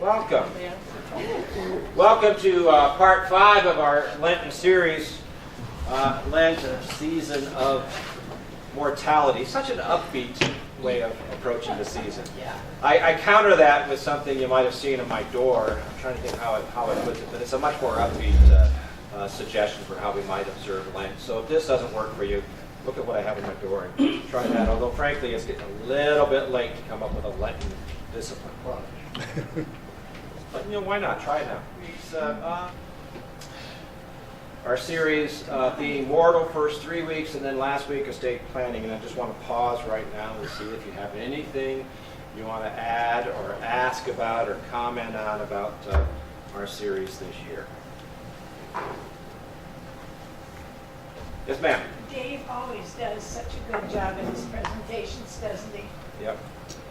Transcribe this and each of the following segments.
Welcome. Welcome to part 5 of our Lenten series, Lent, a season of mortality. Such an upbeat way of approaching the season. I counter that with something you might have seen on my door. I'm trying to think how it puts it, but it's a much more upbeat suggestion for how we might observe Lent. So if this doesn't work for you, look at what I have on my door and try that. Although frankly, it's getting a little bit late to come up with a Lenten discipline. But why not? Try it now. Our series being mortal first 3 weeks, and then last week estate planning. And I just want to pause right now and see if you have anything you want to add or ask about or comment on about our series this year. Yes, ma'am. Dave always does such a good job in his presentations, doesn't he? Yep.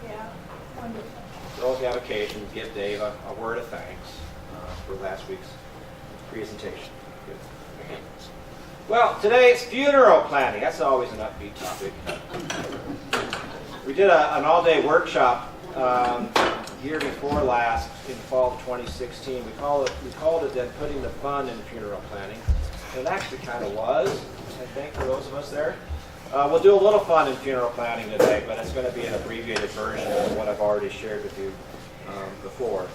Yeah, wonderful. So if you have occasion, give Dave a word of thanks for last week's presentation. Good. Well, today's funeral planning. That's always an upbeat topic. We did an all-day workshop year before last, in fall of 2016. We called it then putting the fun in funeral planning. And it actually kind of was, I think, for those of us there. We'll do a little fun in funeral planning today, but it's going to be an abbreviated version of what I've already shared with you before.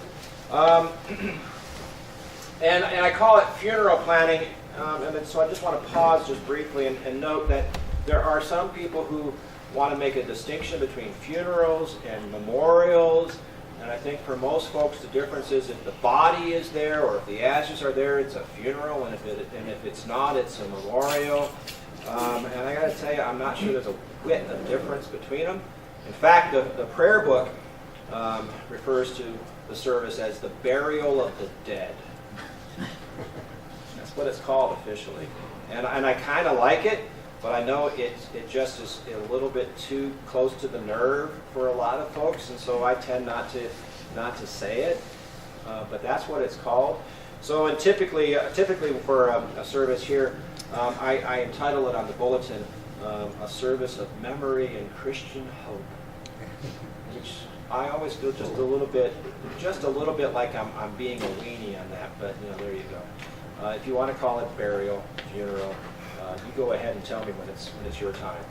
And I call it funeral planning, and so I just want to pause just briefly and note that there are some people who want to make a distinction between funerals and memorials, and I think for most folks the difference is if the body is there or if the ashes are there, it's a funeral, and if it's not, it's a memorial. And I got to tell you, I'm not sure there's a whit of difference between them. In fact, the prayer book refers to the service as the burial of the dead. That's what it's called officially. And I kind of like it, but I know it just is a little bit too close to the nerve for a lot of folks, and so I tend not to say it. But that's what it's called. So, and typically for a service here, I entitle it on the bulletin, a service of memory and Christian hope, which I always feel just a little bit like I'm being a weenie on that, but there you go. If you want to call it burial, funeral, you go ahead and tell me when it's your time.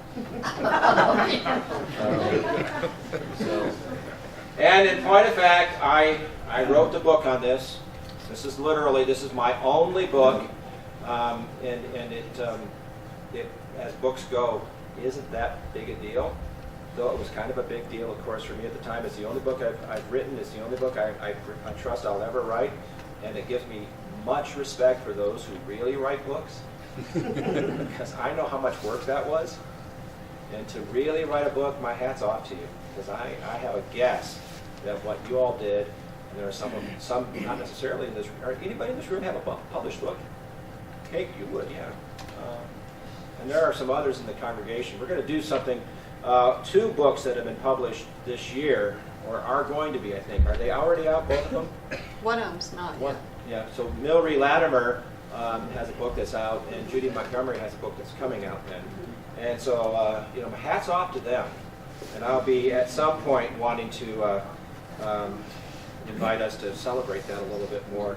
And in point of fact, I wrote the book on this. This is my only book. And it, as books go, isn't that big a deal. Though it was kind of a big deal, of course, for me at the time. It's the only book I've written. It's the only book I trust I'll ever write. And it gives me much respect for those who really write books. Because I know how much work that was. And to really write a book, my hat's off to you. Because I have a guess that what you all did, and there are some not necessarily in this room. Anybody in this room have a published book? Kate, you would, yeah. And there are some others in the congregation. We're going to do something, 2 books that have been published this year, or are going to be, I think. Are they already out, both of them? One of them's not yet. Yeah, so Milry Latimer has a book that's out, and Judy Montgomery has a book that's coming out then. And so, my hat's off to them. And I'll be, at some point, wanting to invite us to celebrate that a little bit more.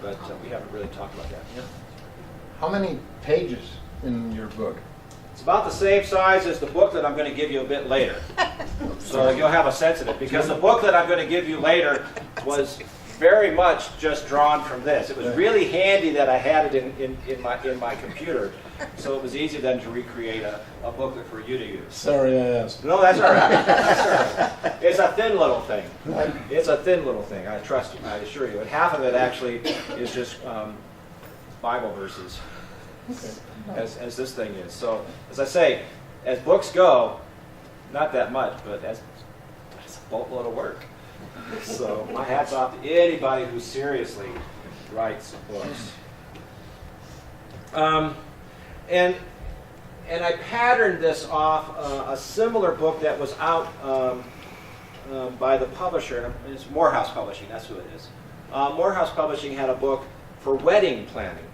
But we haven't really talked about that. Yeah. How many pages in your book? It's about the same size as the book that I'm going to give you a bit later. So you'll have a sense of it. Because the book that I'm going to give you later was very much just drawn from this. It was really handy that I had it in my computer. So it was easy then to recreate a booklet for you to use. Sorry I asked. No, that's all right. That's all right. It's a thin little thing. It's a thin little thing. I trust you. I assure you. And half of it actually is just Bible verses, as this thing is. So, as I say, as books go, not that much, but that's a boatload of work. So my hat's off to anybody who seriously writes books. And I patterned this off a similar book that was out by the publisher. It's Morehouse Publishing, that's who it is. Morehouse Publishing had a book for wedding planning.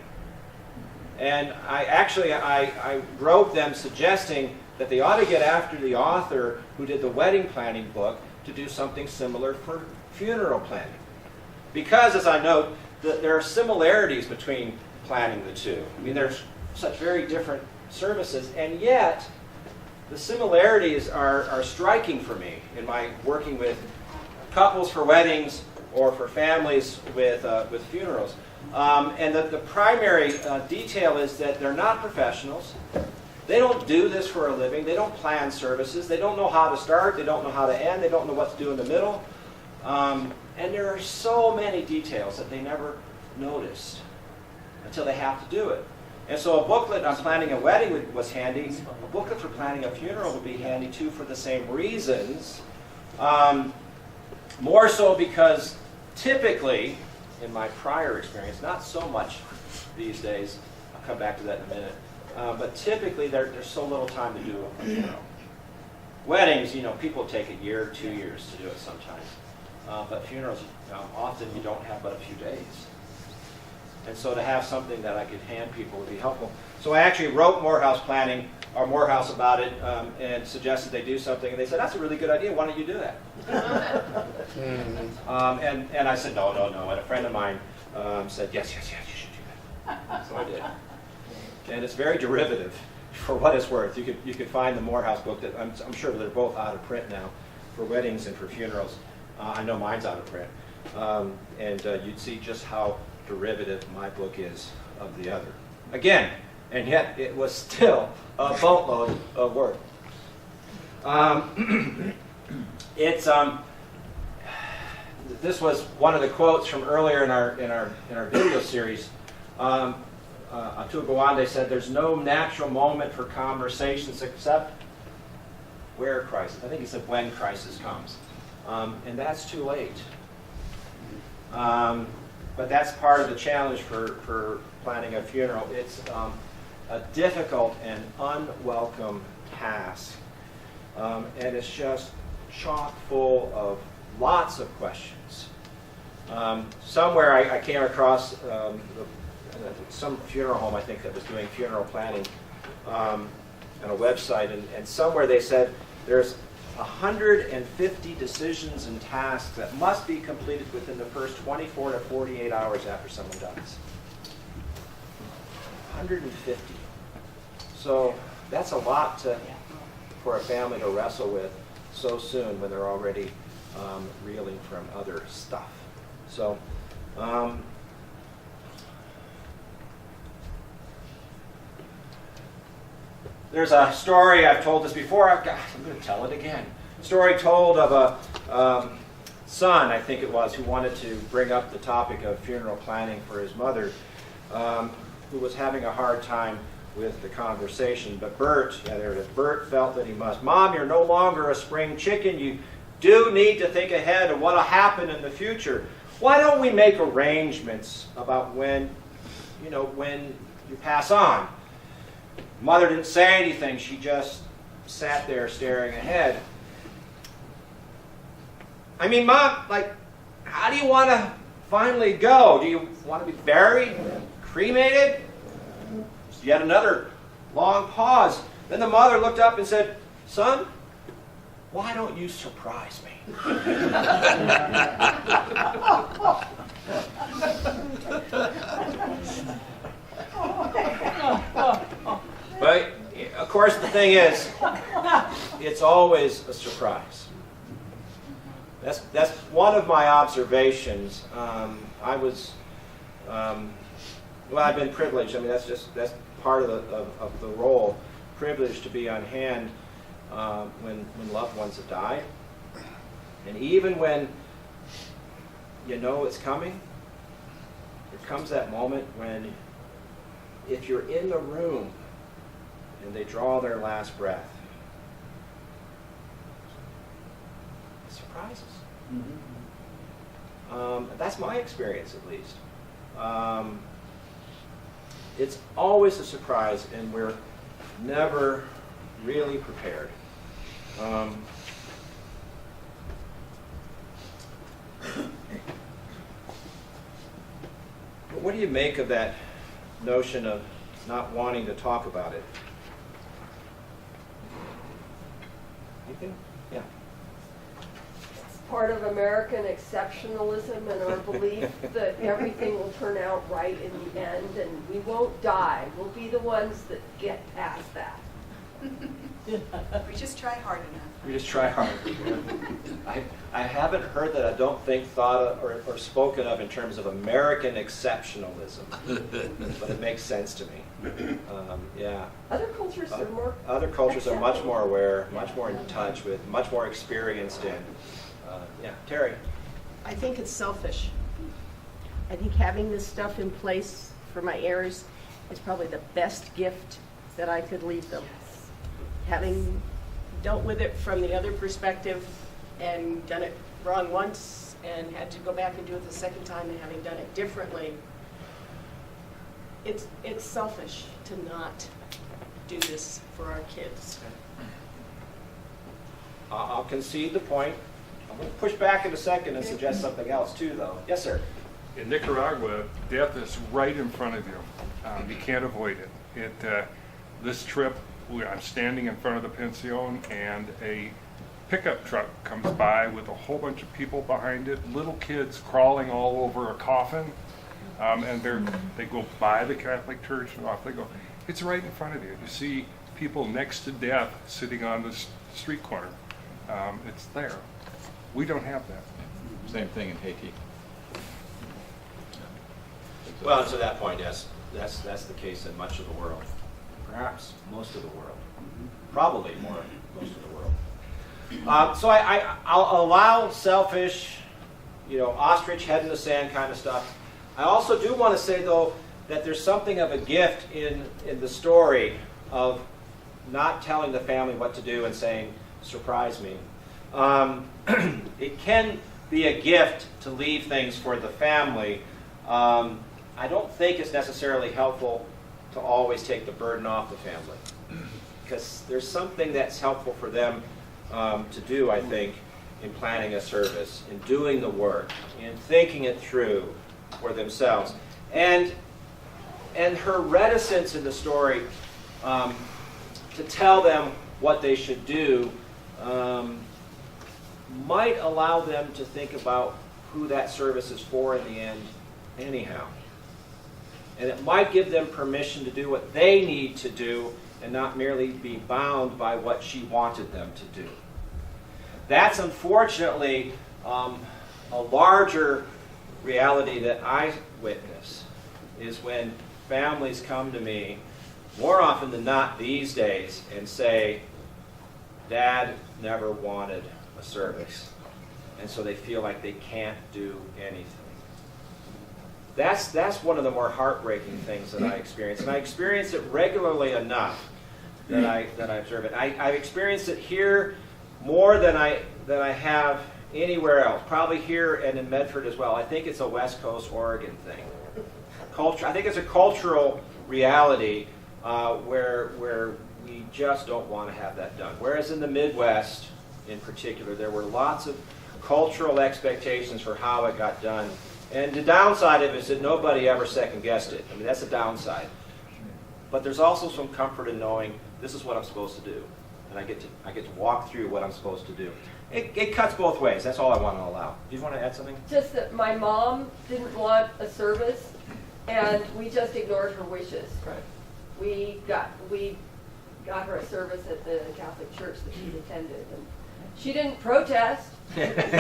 And I wrote them suggesting that they ought to get after the author who did the wedding planning book to do something similar for funeral planning. Because, as I note, there are similarities between planning the two. I mean, there's such very different services, and yet the similarities are striking for me in my working with couples for weddings or for families with funerals. And the primary detail is that they're not professionals. They don't do this for a living. They don't plan services. They don't know how to start. They don't know how to end. They don't know what to do in the middle. And there are so many details that they never noticed until they have to do it. And so a booklet on planning a wedding was handy. A booklet for planning a funeral would be handy too for the same reasons. More so because typically, in my prior experience, not so much these days, I'll come back to that in a minute, but typically there's so little time to do a funeral. Weddings, people take a year, 2 years to do it sometimes. But funerals, often you don't have but a few days. And so to have something that I could hand people would be helpful. So I actually wrote Morehouse about it and suggested they do something. And they said, that's a really good idea. Why don't you do that? And I said, no. And a friend of mine said, yes, you should do that. So I did. And it's very derivative for what it's worth. You could find the Morehouse book. That I'm sure they're both out of print now for weddings and for funerals. I know mine's out of print. And you'd see just how derivative my book is of the other. Again, and yet it was still a boatload of work. This was one of the quotes from earlier in our video series. Atul Gawande said, "There's no natural moment for conversations except where crisis." I think he said when crisis comes, and that's too late. But that's part of the challenge for planning a funeral. It's a difficult and unwelcome task. And it's just chock full of lots of questions. Somewhere I came across some funeral home, I think, that was doing funeral planning on a website. And somewhere they said there's 150 decisions and tasks that must be completed within the first 24 to 48 hours after someone dies. 150. So that's a lot for a family to wrestle with so soon when they're already reeling from other stuff. So there's a story, I've told this before, I'm going to tell it again. Story told of a son, I think it was, who wanted to bring up the topic of funeral planning for his mother, who was having a hard time with the conversation. But Bert felt that he must. "Mom, you're no longer a spring chicken. You do need to think ahead of what will happen in the future. Why don't we make arrangements about when you pass on?" Mother didn't say anything. She just sat there staring ahead. "I mean, Mom, how do you want to finally go? Do you want to be buried? Cremated?" Yet another long pause. Then the mother looked up and said, "Son, why don't you surprise me?" But, of course, the thing is, it's always a surprise. That's one of my observations. I've been privileged. I mean, that's part of the role. Privileged to be on hand when loved ones have died. And even when you know it's coming, there comes that moment when, if you're in the room and they draw their last breath, it surprises. Mm-hmm. That's my experience, at least. It's always a surprise, and we're never really prepared. But what do you make of that notion of not wanting to talk about it? Anything? Yeah. It's part of American exceptionalism and our belief that everything will turn out right in the end and we won't die. We'll be the ones that get past that. We just try hard enough. We just try hard. I haven't heard that, I don't think, thought of or spoken of in terms of American exceptionalism, but it makes sense to me. Yeah. Other cultures are more. Other cultures are much more aware, much more in touch with, much more experienced in. Yeah, Terry. I think it's selfish. I think having this stuff in place for my heirs is probably the best gift that I could leave them. Having dealt with it from the other perspective and done it wrong once and had to go back and do it the second time and having done it differently, it's selfish to not do this for our kids. I'll concede the point. I'm going to push back in a second and suggest something else too, though. Yes, sir. In Nicaragua, death is right in front of you. You can't avoid it. This trip, I'm standing in front of the pension, and a pickup truck comes by with a whole bunch of people behind it, little kids crawling all over a coffin, and they go by the Catholic Church and off they go. It's right in front of you. You see people next to death sitting on the street corner. It's there. We don't have that. Same thing in Haiti. Well, to that point, yes, that's the case in much of the world. Perhaps most of the world. Probably most of the world. So I'll allow selfish, ostrich head in the sand kind of stuff. I also do want to say, though, that there's something of a gift in the story of not telling the family what to do and saying, surprise me. It can be a gift to leave things for the family. I don't think it's necessarily helpful to always take the burden off the family, because there's something that's helpful for them to do, I think, in planning a service, in doing the work, in thinking it through for themselves. And her reticence in the story to tell them what they should do might allow them to think about who that service is for in the end anyhow. And it might give them permission to do what they need to do and not merely be bound by what she wanted them to do. That's unfortunately a larger reality that I witness, is when families come to me, more often than not these days, and say, Dad never wanted a service, and so they feel like they can't do anything. That's one of the more heartbreaking things that I experience, and I experience it regularly enough that I observe it. I've experienced it here more than I have anywhere else. Probably here and in Medford as well. I think it's a West Coast Oregon thing. I think it's a cultural reality where we just don't want to have that done. Whereas in the Midwest, in particular, there were lots of cultural expectations for how it got done. And the downside of it is that nobody ever second-guessed it. I mean, that's the downside. But there's also some comfort in knowing this is what I'm supposed to do. And I get to walk through what I'm supposed to do. It cuts both ways. That's all I want to allow. Do you want to add something? Just that my mom didn't want a service, and we just ignored her wishes. Right. We got her a service at the Catholic Church that she attended, and she didn't protest. That's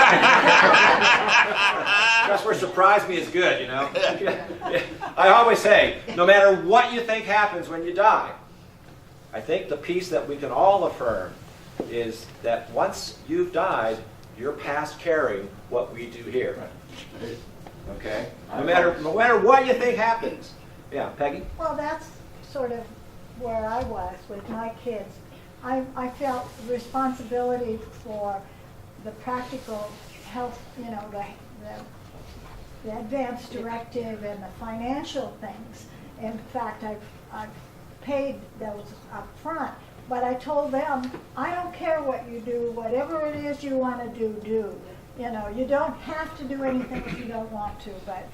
where surprise me is good, I always say, no matter what you think happens when you die, I think the piece that we can all affirm is that once you've died, you're past caring what we do here. Okay? No matter what you think happens. Yeah, Peggy? Well, that's sort of where I was with my kids. I felt responsibility for the practical health, the advance directive and the financial things. In fact, I've paid those up front. But I told them, I don't care what you do, whatever it is you want to do. You don't have to do anything if you don't want to, but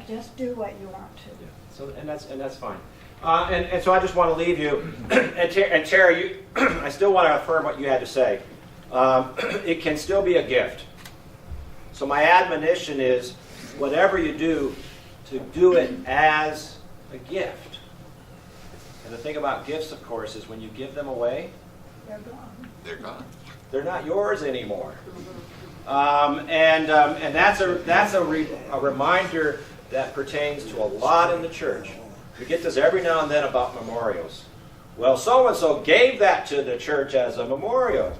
just do what you want to. Yeah. So and that's fine. And so I just want to leave you, and Tara, I still want to affirm what you had to say. It can still be a gift So my admonition is, whatever you do, to do it as a gift. And the thing about gifts, of course, is when you give them away, They're gone. They're gone. they're not yours anymore. And that's a reminder that pertains to a lot in the church. We get this every now and then about memorials. Well, so-and-so gave that to the church as a memorial,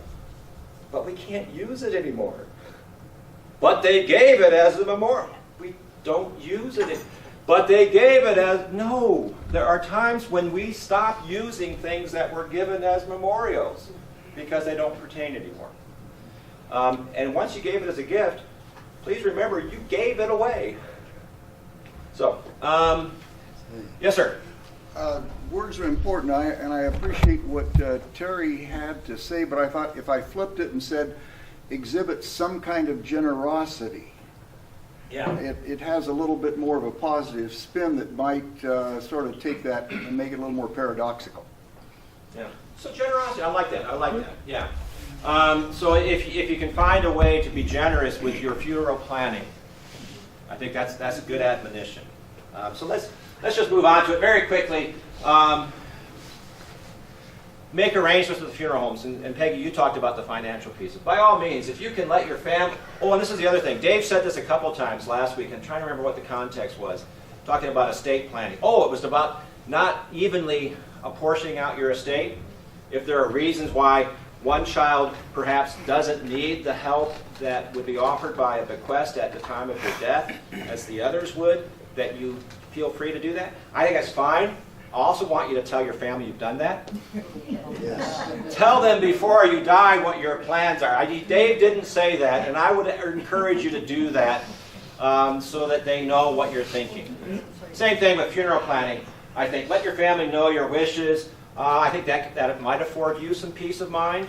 but we can't use it anymore. But they gave it as a memorial. We don't use it. But they gave it as, no. There are times when we stop using things that were given as memorials because they don't pertain anymore. And once you gave it as a gift, please remember you gave it away. So, yes, sir. Words are important, and I appreciate what Terry had to say, but I thought if I flipped it and said, exhibit some kind of generosity, Yeah. it has a little bit more of a positive spin that might sort of take that and make it a little more paradoxical. Yeah. So generosity, I like that. I like that. Yeah. So if you can find a way to be generous with your funeral planning, I think that's a good admonition. So let's just move on to it very quickly. Make arrangements with the funeral homes. And Peggy, you talked about the financial pieces. By all means, if you can let your family... Oh, and this is the other thing. Dave said this a couple times last week. I'm trying to remember what the context was. Talking about estate planning. Oh, it was about not evenly apportioning out your estate. If there are reasons why one child perhaps doesn't need the help that would be offered by a bequest at the time of your death, as the others would, that you feel free to do that. I think that's fine. I also want you to tell your family you've done that. Yes. Tell them before you die what your plans are. Dave didn't say that, and I would encourage you to do that so that they know what you're thinking. Same thing with funeral planning. I think let your family know your wishes. I think that might afford you some peace of mind.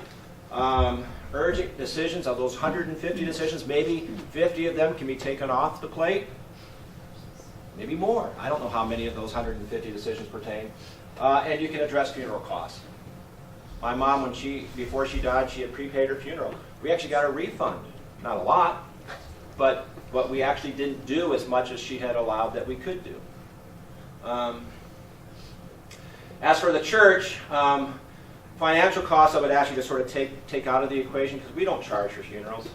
Urgent decisions, of those 150 decisions, maybe 50 of them can be taken off the plate. Maybe more. I don't know how many of those 150 decisions pertain. And you can address funeral costs. My mom, before she died, she had prepaid her funeral. We actually got a refund. Not a lot, but we actually didn't do as much as she had allowed that we could do. As for the church, financial costs I would ask you to sort of take out of the equation because we don't charge for funerals.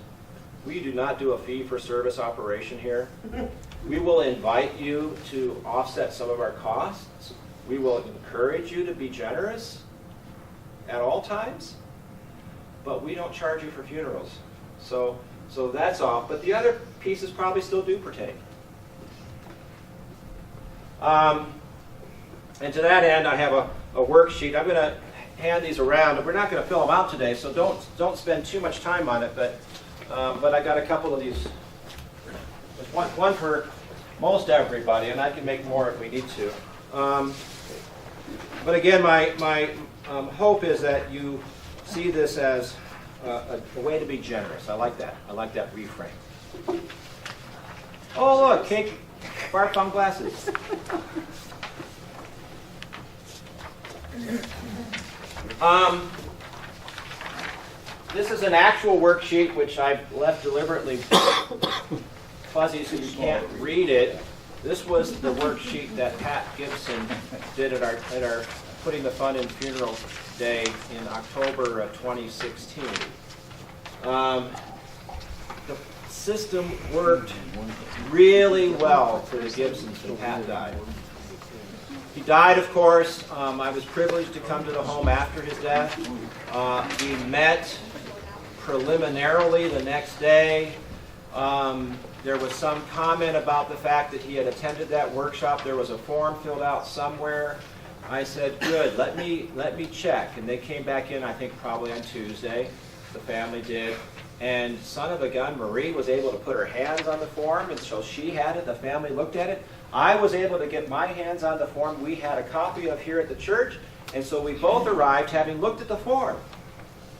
We do not do a fee-for-service operation here. We will invite you to offset some of our costs. We will encourage you to be generous at all times, but we don't charge you for funerals. So that's off. But the other pieces probably still do pertain. And to that end, I have a worksheet. I'm going to hand these around, and we're not going to fill them out today, so don't spend too much time on it. But I got a couple of these. There's one for most everybody, and I can make more if we need to. But again, my hope is that you see this as a way to be generous. I like that. I like that reframe. Oh, look, cake, bar thumb glasses. This is an actual worksheet which I've left deliberately fuzzy so you can't read it. This was the worksheet that Pat Gibson did at our Putting the Fun in Funeral Day in October of 2016. The system worked really well for the Gibsons when Pat died. He died, of course. I was privileged to come to the home after his death. We met preliminarily the next day. There was some comment about the fact that he had attended that workshop. There was a form filled out somewhere. I said, good, let me check. And they came back in, I think, probably on Tuesday. The family did. And son of a gun, Marie was able to put her hands on the form, and so she had it. The family looked at it. I was able to get my hands on the form we had a copy of here at the church, and so we both arrived having looked at the form.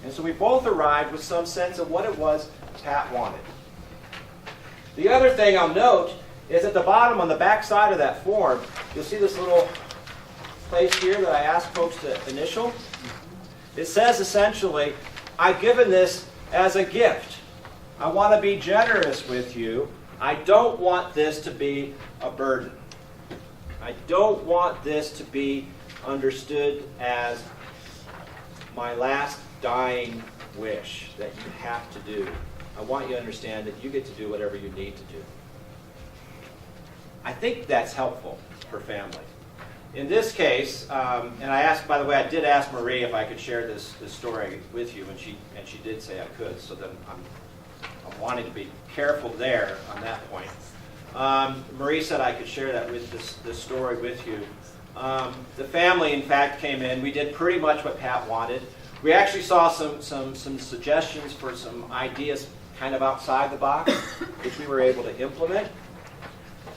And so we both arrived with some sense of what it was Pat wanted. The other thing I'll note is at the bottom on the back side of that form, you'll see this little place here that I asked folks to initial. It says essentially, I've given this as a gift. I want to be generous with you. I don't want this to be a burden. I don't want this to be understood as my last dying wish that you have to do. I want you to understand that you get to do whatever you need to do. I think that's helpful for family. In this case, and I asked, by the way, I did ask Marie if I could share this story with you, and she did say I could. So then I'm wanting to be careful there on that point. Marie said I could share that with this story with you. The family, in fact, came in. We did pretty much what Pat wanted. We actually saw some suggestions for some ideas kind of outside the box, which we were able to implement.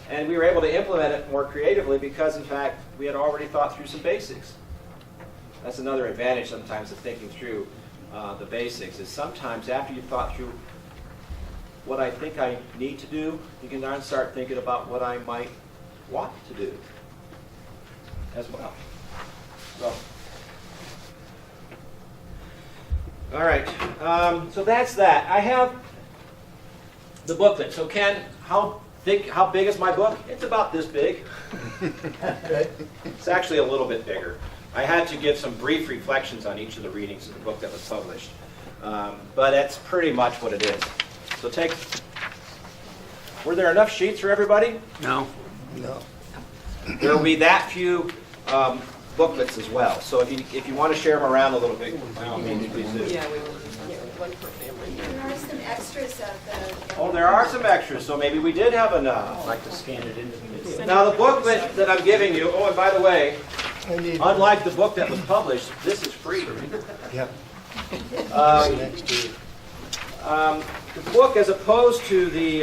And we were able to implement it more creatively because, in fact, we had already thought through some basics. That's another advantage sometimes of thinking through the basics, is sometimes after you've thought through what I think I need to do, you can now start thinking about what I might want to do as well. So, all right, so that's that. I have the booklet. So Ken, how big is my book? It's about this big. It's actually a little bit bigger. I had to give some brief reflections on each of the readings of the book that was published. But that's pretty much what it is. So were there enough sheets for everybody? No. There will be that few booklets as well. So if you want to share them around a little bit, by all means, please do. Yeah, we will. Yeah, one per family. There are some extras of the... Oh, there are some extras, so maybe we did have enough. I'd like to scan it into the... Now the booklet that I'm giving you, oh, and by the way, unlike the book that was published, this is free. Yeah. The book, as opposed to the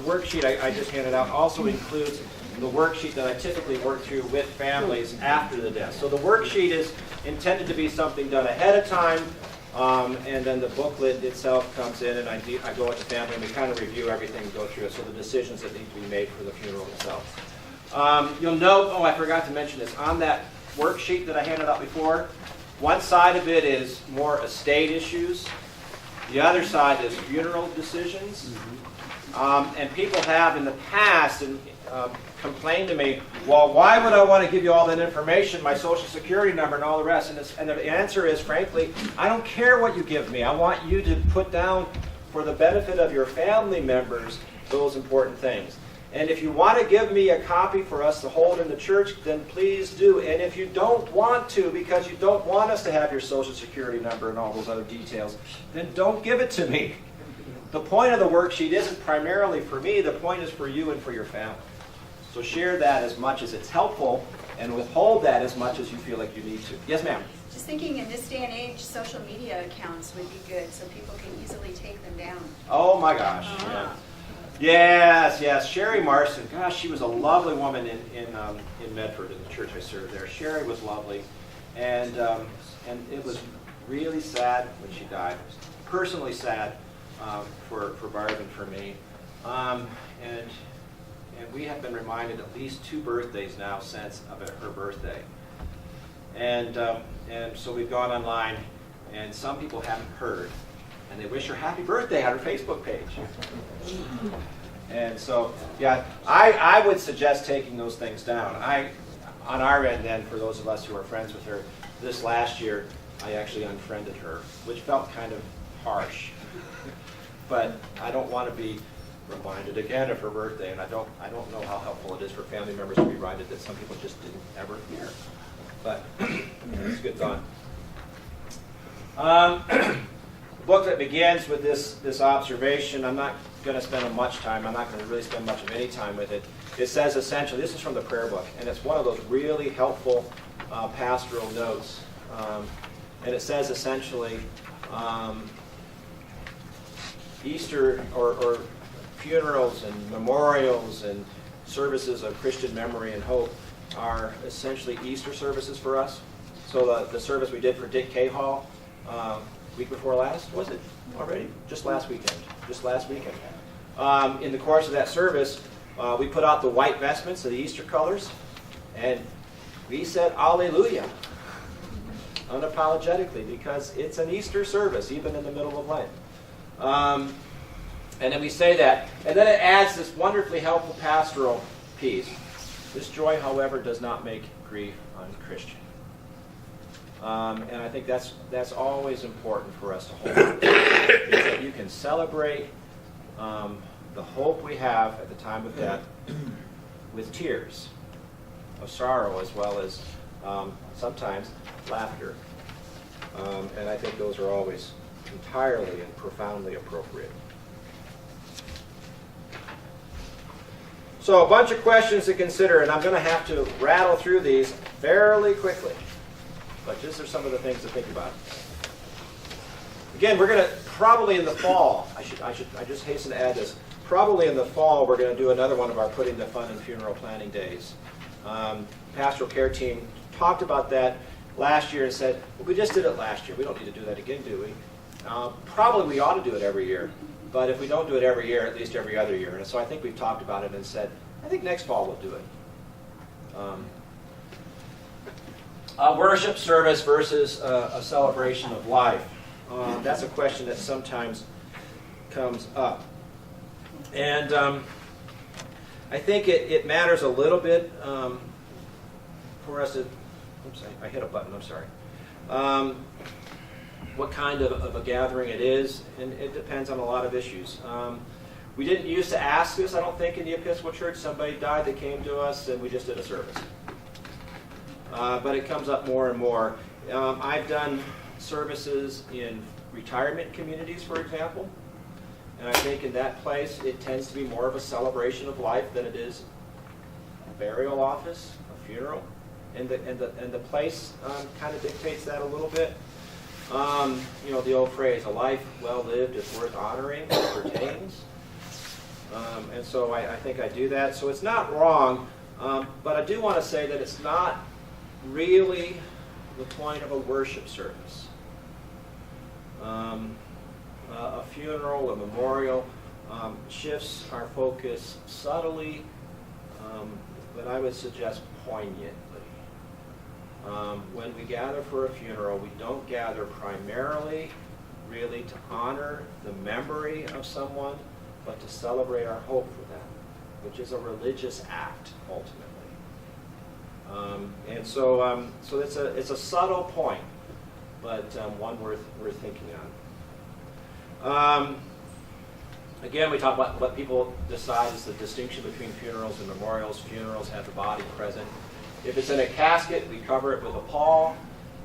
worksheet I just handed out, also includes the worksheet that I typically work through with families after the death. So the worksheet is intended to be something done ahead of time, and then the booklet itself comes in, and I go with the family, and we kind of review everything and go through it, so the decisions that need to be made for the funeral itself. You'll note, oh, I forgot to mention this, on that worksheet that I handed out before, one side of it is more estate issues. The other side is funeral decisions. And people have in the past complained to me, well, why would I want to give you all that information, my social security number and all the rest? And the answer is, frankly, I don't care what you give me. I want you to put down, for the benefit of your family members, those important things. And if you want to give me a copy for us to hold in the church, then please do. And if you don't want to, because you don't want us to have your social security number and all those other details, then don't give it to me. The point of the worksheet isn't primarily for me. The point is for you and for your family. So share that as much as it's helpful, and withhold that as much as you feel like you need to. Yes, ma'am? Just thinking in this day and age, social media accounts would be good so people can easily take them down. Oh my gosh. Yeah. Yes. Sherry Marson. Gosh, she was a lovely woman in Medford, in the church I served there. Sherry was lovely, and it was really sad when she died. Personally sad for Barb and for me. And we have been reminded at least 2 birthdays now since of her birthday. And so we've gone online, and some people haven't heard, and they wish her happy birthday on her Facebook page. And so, yeah, I would suggest taking those things down. On our end then, for those of us who are friends with her, this last year, I actually unfriended her, which felt kind of harsh. But I don't want to be reminded again of her birthday, and I don't know how helpful it is for family members to be reminded that some people just didn't ever hear. But it's a good thought. The booklet begins with this observation. I'm not going to spend much time. I'm not going to really spend much of any time with it. It says essentially, this is from the prayer book, and it's one of those really helpful pastoral notes. And it says essentially, Easter or funerals and memorials and services of Christian memory and hope are essentially Easter services for us. So the service we did for Dick Cahall week before last, was it already? Just last weekend. In the course of that service, we put out the white vestments of the Easter colors, and we said Alleluia. unapologetically, because it's an Easter service, even in the middle of Lent. And then we say that. And then it adds this wonderfully helpful pastoral piece. This joy, however, does not make grief unchristian. And I think that's always important for us to hold on to, is that you can celebrate the hope we have at the time of death with tears of sorrow, as well as sometimes laughter. And I think those are always entirely and profoundly appropriate. So a bunch of questions to consider, and I'm going to have to rattle through these fairly quickly. But these are some of the things to think about. Again, we're going to probably in the fall. I just hasten to add this. Probably in the fall, we're going to do another one of our Putting the Fun in Funeral Planning Days. Pastoral care team talked about that last year and said, well, we just did it last year. We don't need to do that again, do we? Probably we ought to do it every year. But if we don't do it every year, at least every other year. And so I think we've talked about it and said, I think next fall we'll do it. A worship service versus a celebration of life. That's a question that sometimes comes up. And I think it matters a little bit for us to, oops, I hit a button, I'm sorry. What kind of a gathering it is, and it depends on a lot of issues. We didn't used to ask this, I don't think, in the Episcopal Church. Somebody died, they came to us, and we just did a service. But it comes up more and more. I've done services in retirement communities, for example, and I think in that place it tends to be more of a celebration of life than it is a burial office, a funeral, and the place kind of dictates that a little bit. You know, the old phrase, a life well lived is worth honoring, it pertains. And so I think I do that. So it's not wrong, but I do want to say that it's not really the point of a worship service. A funeral, a memorial, shifts our focus subtly, but I would suggest poignantly. When we gather for a funeral, we don't gather primarily really to honor the memory of someone, but to celebrate our hope for them, which is a religious act ultimately. And so it's a subtle point, but one worth thinking on. Again, we talk about what people decide is the distinction between funerals and memorials. Funerals have the body present. If it's in a casket, we cover it with a pall,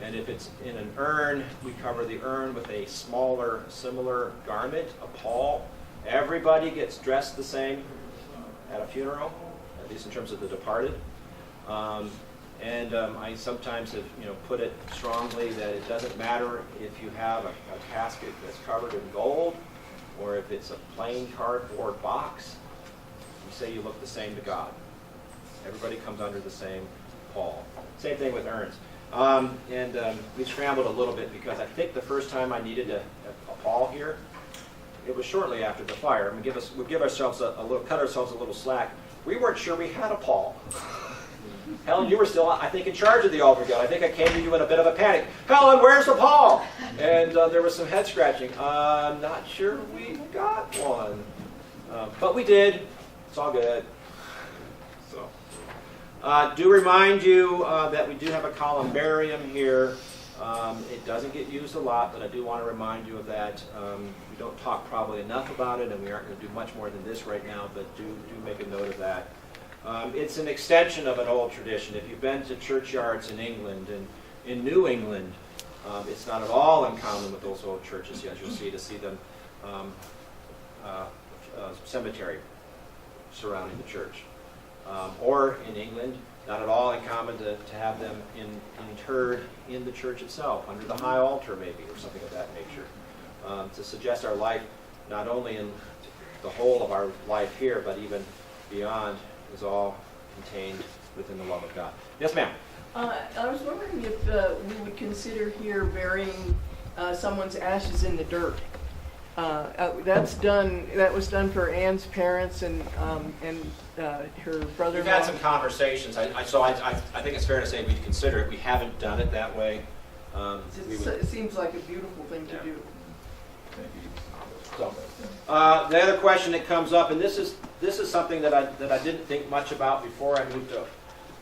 and if it's in an urn, we cover the urn with a smaller, similar garment, a pall. Everybody gets dressed the same at a funeral, at least in terms of the departed. I sometimes have put it strongly that it doesn't matter if you have a casket that's covered in gold or if it's a plain cardboard box. You say you look the same to God. Everybody comes under the same pall. Same thing with urns. We scrambled a little bit because I think the first time I needed a pall here, it was shortly after the fire. I mean, we'll give ourselves cut ourselves a little slack. We weren't sure we had a pall. Helen, you were still, I think, in charge of the altar guild. I think I came to you in a bit of a panic. Helen, where's the pall? And there was some head scratching. I'm not sure we got one. But we did. It's all good. So, do remind you that we do have a columbarium here. It doesn't get used a lot, but I do want to remind you of that. We don't talk probably enough about it, and we aren't going to do much more than this right now, but do make a note of that. It's an extension of an old tradition. If you've been to churchyards in England and in New England, it's not at all uncommon with those old churches, as you'll see, to see them cemetery surrounding the church. Or in England, not at all uncommon to have them interred in the church itself, under the high altar maybe, or something of that nature, to suggest our life, not only in the whole of our life here, but even beyond, is all contained within the love of God. Yes, ma'am? I was wondering if we would consider here burying someone's ashes in the dirt. That was done for Anne's parents and her brother-in-law. We've had some conversations, so I think it's fair to say we'd consider it. We haven't done it that way. we would, It seems like a beautiful thing to do. so, the other question that comes up, and this is something that I didn't think much about before I moved to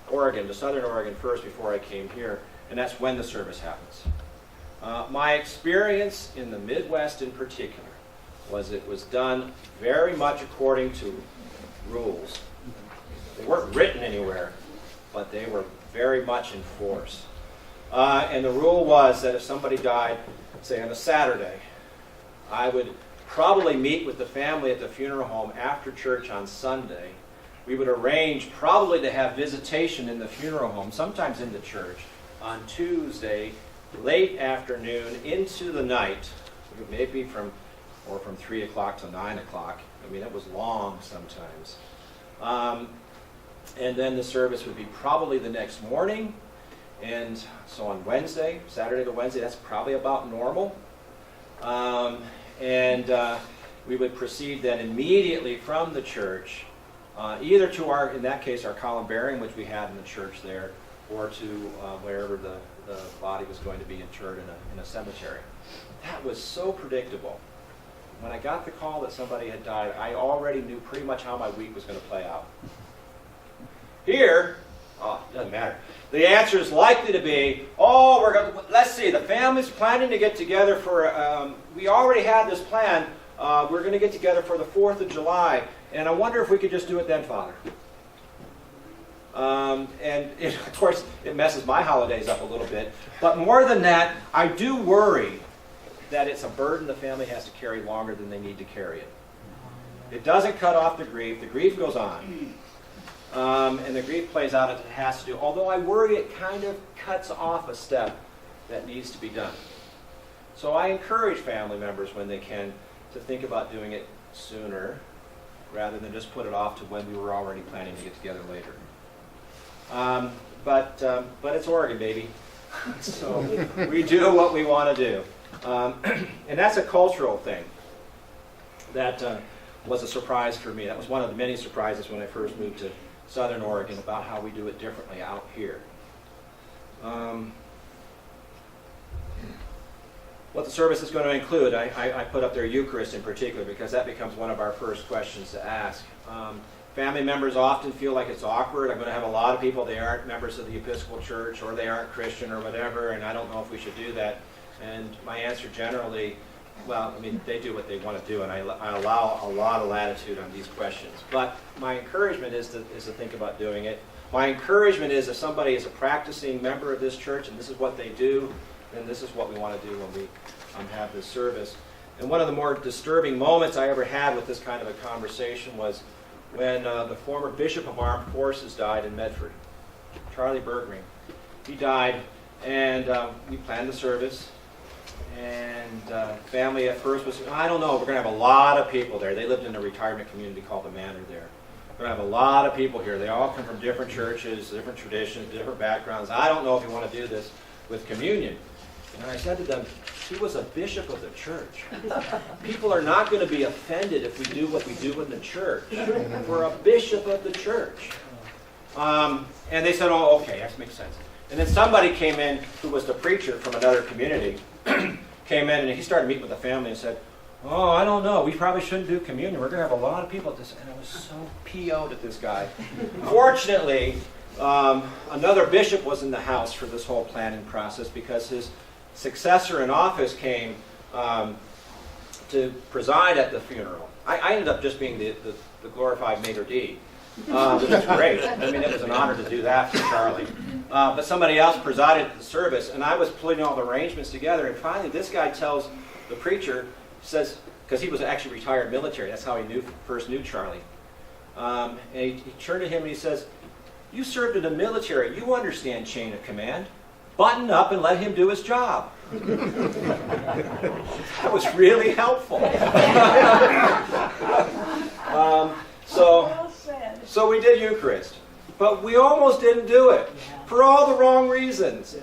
Oregon, to Southern Oregon first before I came here, and that's when the service happens. My experience in the Midwest in particular was it was done very much according to rules. They weren't written anywhere, but they were very much in force. And the rule was that if somebody died, say on a Saturday, I would probably meet with the family at the funeral home after church on Sunday. We would arrange probably to have visitation in the funeral home, sometimes in the church, on Tuesday, late afternoon into the night, maybe from 3 o'clock to 9 o'clock. I mean, it was long sometimes. And then the service would be probably the next morning. And so on Wednesday, Saturday to Wednesday, that's probably about normal. We would proceed then immediately from the church, either to our, in that case, our columbarium, which we had in the church there, or to wherever the body was going to be interred in a cemetery. That was so predictable. When I got the call that somebody had died, I already knew pretty much how my week was going to play out. Here, it doesn't matter. The answer is likely to be, let's see, the family's planning to get together for, we already had this plan, we're going to get together for the 4th of July, and I wonder if we could just do it then, Father. Of course, it messes my holidays up a little bit. But more than that, I do worry that it's a burden the family has to carry longer than they need to carry it. It doesn't cut off the grief. The grief goes on. And the grief plays out as it has to do. Although I worry it kind of cuts off a step that needs to be done. So I encourage family members when they can to think about doing it sooner rather than just put it off to when we were already planning to get together later. But it's Oregon, baby. So we do what we want to do. And that's a cultural thing that was a surprise for me. That was one of the many surprises when I first moved to Southern Oregon about how we do it differently out here. What the service is going to include, I put up there Eucharist in particular because that becomes one of our first questions to ask. Family members often feel like it's awkward. I'm going to have a lot of people, they aren't members of the Episcopal Church or they aren't Christian or whatever, and I don't know if we should do that. And my answer generally, well, I mean, they do what they want to do, and I allow a lot of latitude on these questions. But my encouragement is to think about doing it. My encouragement is if somebody is a practicing member of this church and this is what they do, then this is what we want to do when we have this service. And one of the more disturbing moments I ever had with this kind of a conversation was when the former Bishop of Armed Forces died in Medford, Charlie Bergring. He died, and we planned the service. And family at first was, I don't know, we're going to have a lot of people there. They lived in a retirement community called the Manor there. We're going to have a lot of people here. They all come from different churches, different traditions, different backgrounds. I don't know if you want to do this with communion. And I said to them, he was a bishop of the church. People are not going to be offended if we do what we do in the church. We're a bishop of the church. And they said, oh, okay, that makes sense. And then somebody came in who was the preacher from another community, came in and he started meeting with the family and said, oh, I don't know, we probably shouldn't do communion. We're going to have a lot of people at this. And I was so PO'd at this guy. Fortunately, another bishop was in the house for this whole planning process because his successor in office came to preside at the funeral. I ended up just being the glorified maitre d'. Which was great. I mean, it was an honor to do that for Charlie. But somebody else presided at the service, and I was putting all the arrangements together, and finally this guy tells the preacher, says, because he was actually retired military, that's how he first knew Charlie. And he turned to him and he says, you served in the military, you understand chain of command. Button up and let him do his job. That was really helpful. So we did Eucharist, but we almost didn't do it for all the wrong reasons.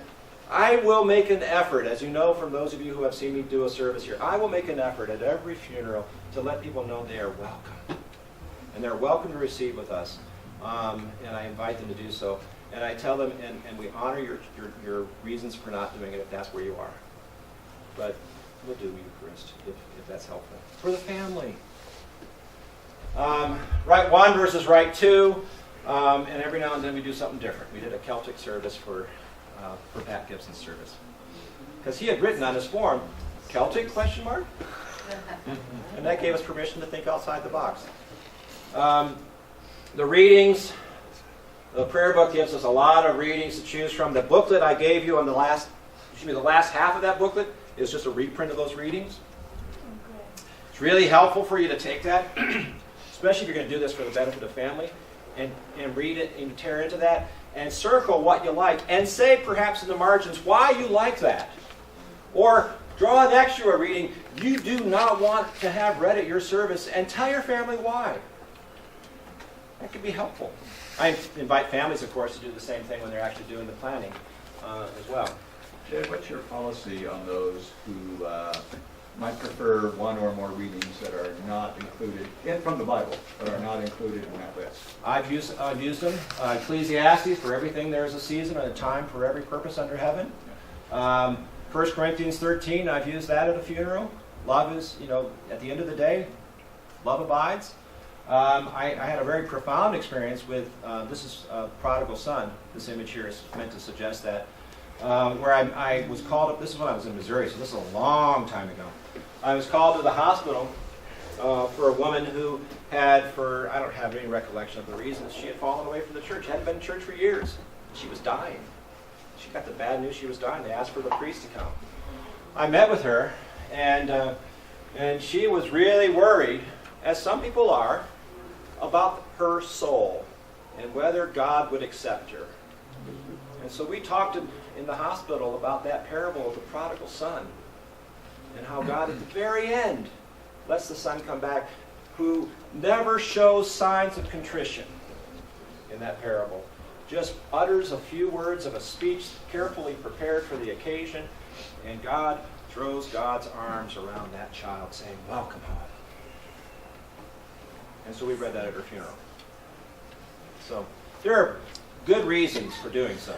I will make an effort, as you know from those of you who have seen me do a service here, I will make an effort at every funeral to let people know they are welcome. And they're welcome to receive with us, and I invite them to do so. And I tell them, and we honor your reasons for not doing it if that's where you are. But we'll do Eucharist if that's helpful. For the family. Rite 1 versus Rite 2. And every now and then we do something different. We did a Celtic service for Pat Gibson's service. Because he had written on his form, Celtic, question mark? And that gave us permission to think outside the box. The readings, the prayer book gives us a lot of readings to choose from. The booklet I gave you on the last half of that booklet is just a reprint of those readings. It's really helpful for you to take that, especially if you're going to do this for the benefit of family, and read it and tear into that, and circle what you like, and say perhaps in the margins why you like that. Or draw an extra reading you do not want to have read at your service, and tell your family why. That could be helpful. I invite families, of course, to do the same thing when they're actually doing the planning as well. Jed, what's your policy on those who might prefer one or more readings that are not included from the Bible, that are not included in that list? I've used them. Ecclesiastes, for everything there is a season and a time for every purpose under heaven. 1 Corinthians 13, I've used that at a funeral. Love is, at the end of the day, love abides. I had a very profound experience with, this is Prodigal Son, this image here is meant to suggest that, where I was called up, this is when I was in Missouri, so this is a long time ago. I was called to the hospital for a woman who had, I don't have any recollection of the reasons, she had fallen away from the church, hadn't been in church for years. She was dying. She got the bad news she was dying. They asked for the priest to come. I met with her, and she was really worried, as some people are, about her soul and whether God would accept her. And so we talked in the hospital about that parable of the prodigal son and how God at the very end lets the son come back, who never shows signs of contrition in that parable. Just utters a few words of a speech carefully prepared for the occasion, and God throws God's arms around that child saying, welcome home. And so we read that at her funeral. So there are good reasons for doing so.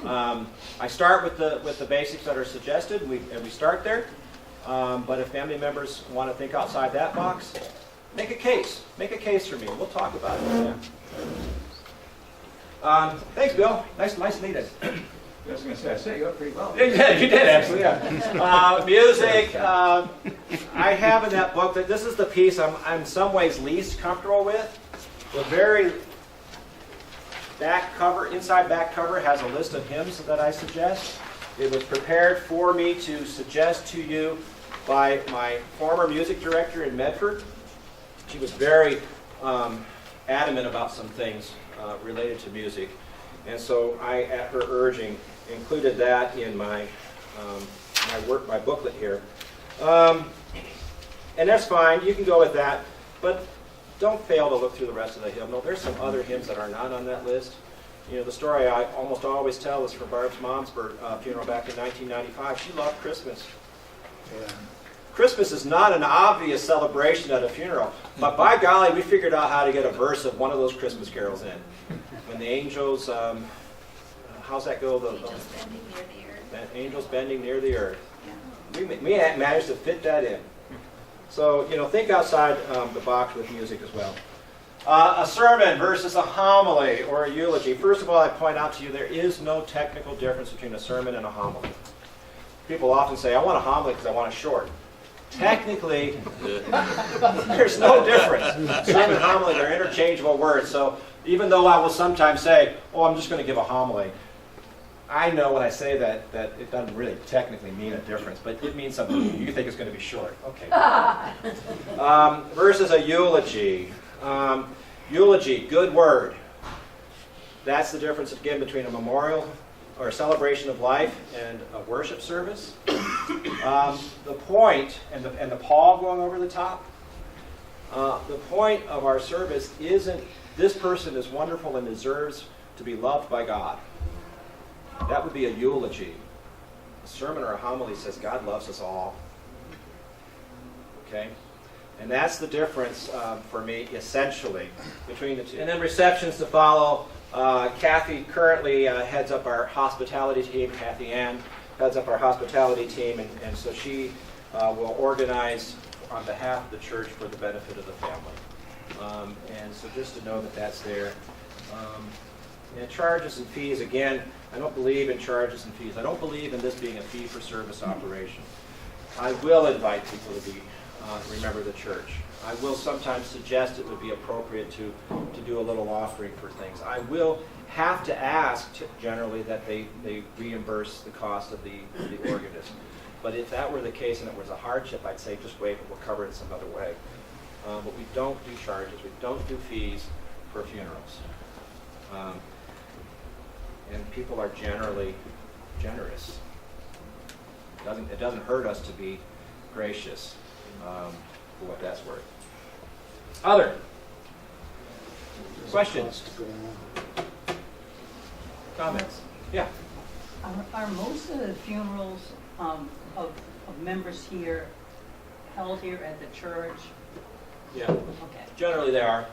I start with the basics that are suggested, and we start there. But if family members want to think outside that box, make a case. Make a case for me. We'll talk about it. Yeah. Thanks, Bill. Nice needed. I was going to say, I set you up pretty well. You did actually, yeah. Music, I have in that book that this is the piece I'm in some ways least comfortable with. The very inside back cover has a list of hymns that I suggest. It was prepared for me to suggest to you by my former music director in Medford. She was very adamant about some things related to music. And so I, at her urging, included that in my booklet here. And that's fine, you can go with that, but don't fail to look through the rest of the hymnal. There's some other hymns that are not on that list. The story I almost always tell is from Barb's mom's funeral back in 1995. She loved Christmas. Yeah. Christmas is not an obvious celebration at a funeral, but by golly, we figured out how to get a verse of one of those Christmas carols in. When the angels, how's that go? Angels bending near the earth. Angels bending near the earth. Yeah. We managed to fit that in. So, think outside the box with music as well. A sermon versus a homily or a eulogy. First of all, I point out to you there is no technical difference between a sermon and a homily. People often say, I want a homily because I want it short. Technically, there's no difference. Sermon and homily, they're interchangeable words. So even though I will sometimes say, I'm just going to give a homily, I know when I say that it doesn't really technically mean a difference, but it means something. You think it's going to be short. Okay. Versus a eulogy. Eulogy, good word. That's the difference again between a memorial or a celebration of life and a worship service. The point, and the pall going over the top, the point of our service isn't this person is wonderful and deserves to be loved by God. That would be a eulogy. A sermon or a homily says God loves us all. Okay? And that's the difference for me, essentially, between the two. And then receptions to follow. Kathy currently heads up our hospitality team. Kathy Ann heads up our hospitality team, and so she will organize on behalf of the church for the benefit of the family. And so just to know that that's there. And charges and fees, again, I don't believe in charges and fees. I don't believe in this being a fee-for-service operation. I will invite people to be remember the church. I will sometimes suggest it would be appropriate to do a little offering for things. I will have to ask generally that they reimburse the cost of the organist. But if that were the case and it was a hardship, I'd say just waive it, we'll cover it some other way. But we don't do charges, we don't do fees for funerals. And people are generally generous. It doesn't hurt us to be gracious for what that's worth. Other questions? Comments? Yeah. Are most of the funerals of members here held here at the church? Yeah. Okay. Generally they are.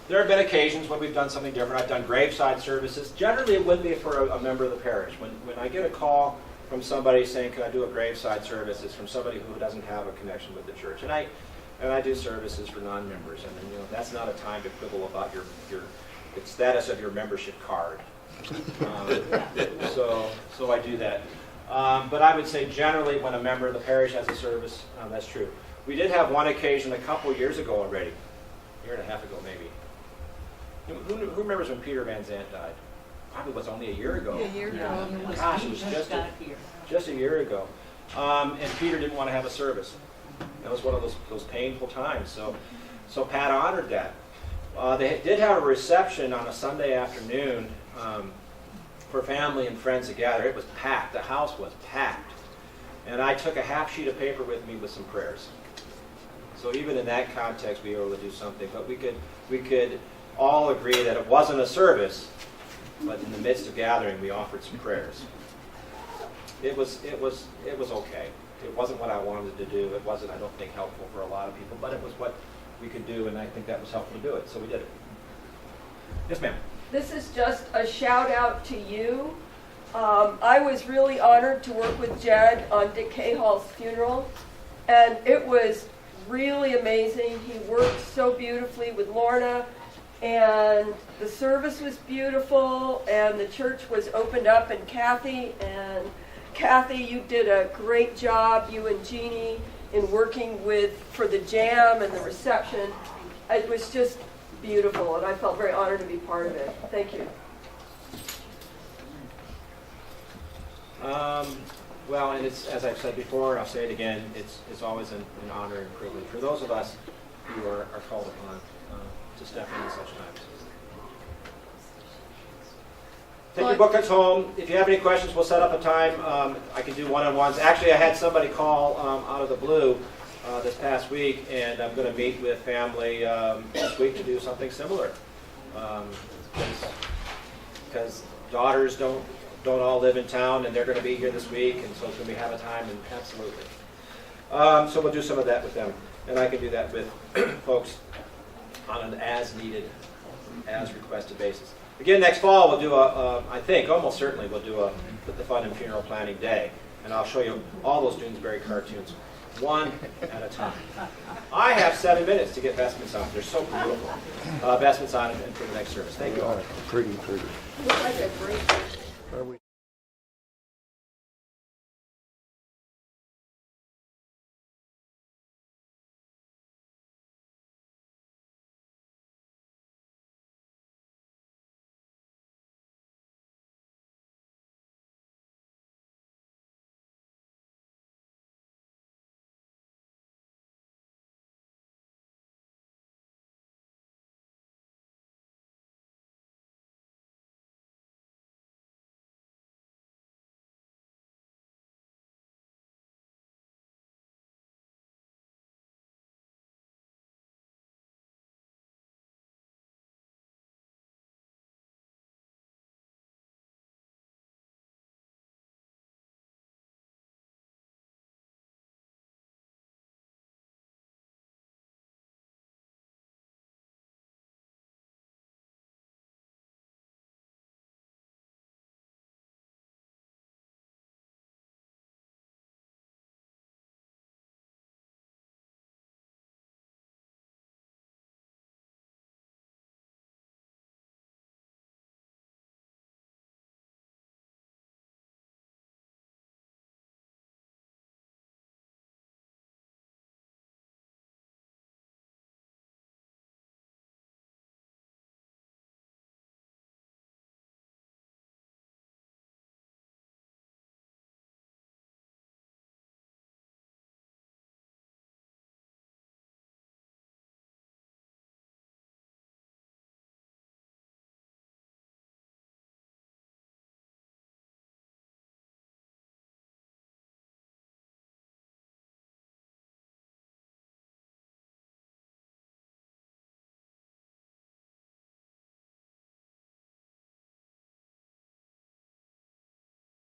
There have been occasions when we've done something different. I've done graveside services. Generally it would be for a member of the parish. When I get a call from somebody saying, can I do a graveside service, it's from somebody who doesn't have a connection with the church. And I do services for non-members. And that's not a time to quibble about your the status of your membership card. So I do that. But I would say generally when a member of the parish has a service, that's true. We did have one occasion a couple years ago already, a year and a half ago maybe. Who remembers when Peter Van Zandt died? Probably was only a year ago. A year ago. Gosh, it was just a year ago. And Peter didn't want to have a service. That was one of those painful times. So Pat honored that. They did have a reception on a Sunday afternoon for family and friends to gather. It was packed. The house was packed. And I took a half sheet of paper with me with some prayers. So even in that context, we were able to do something. But we could all agree that it wasn't a service, but in the midst of gathering, we offered some prayers. It was okay. It wasn't what I wanted to do. It wasn't, I don't think, helpful for a lot of people, but it was what we could do, and I think that was helpful to do it, so we did it. Yes, ma'am. This is just a shout out to you. I was really honored to work with Jed on Dick Cahall's funeral, and it was really amazing. He worked so beautifully with Lorna, and the service was beautiful, and the church was opened up, and Kathy, you did a great job, you and Jeannie, in working for the jam and the reception. It was just beautiful, and I felt very honored to be part of it. Thank you. Well, and it's, as I've said before, and I'll say it again, it's always an honor and privilege for those of us who are called upon to step into such times. Take your booklets home. If you have any questions, we'll set up a time. I can do one-on-ones. Actually, I had somebody call out of the blue this past week, and I'm going to meet with family this week to do something similar. Because daughters don't all live in town, and they're going to be here this week, and so can we have a time? And absolutely. So we'll do some of that with them, and I can do that with folks on an as-needed, as-requested basis. Again, next fall we'll do I think, almost certainly, we'll do the Fun and Funeral Planning Day, and I'll show you all those Doonesbury cartoons, one at a time. I have 7 minutes to get vestments on. They're so beautiful. Vestments on and for the next service. Thank you all. Pretty. Looks like a great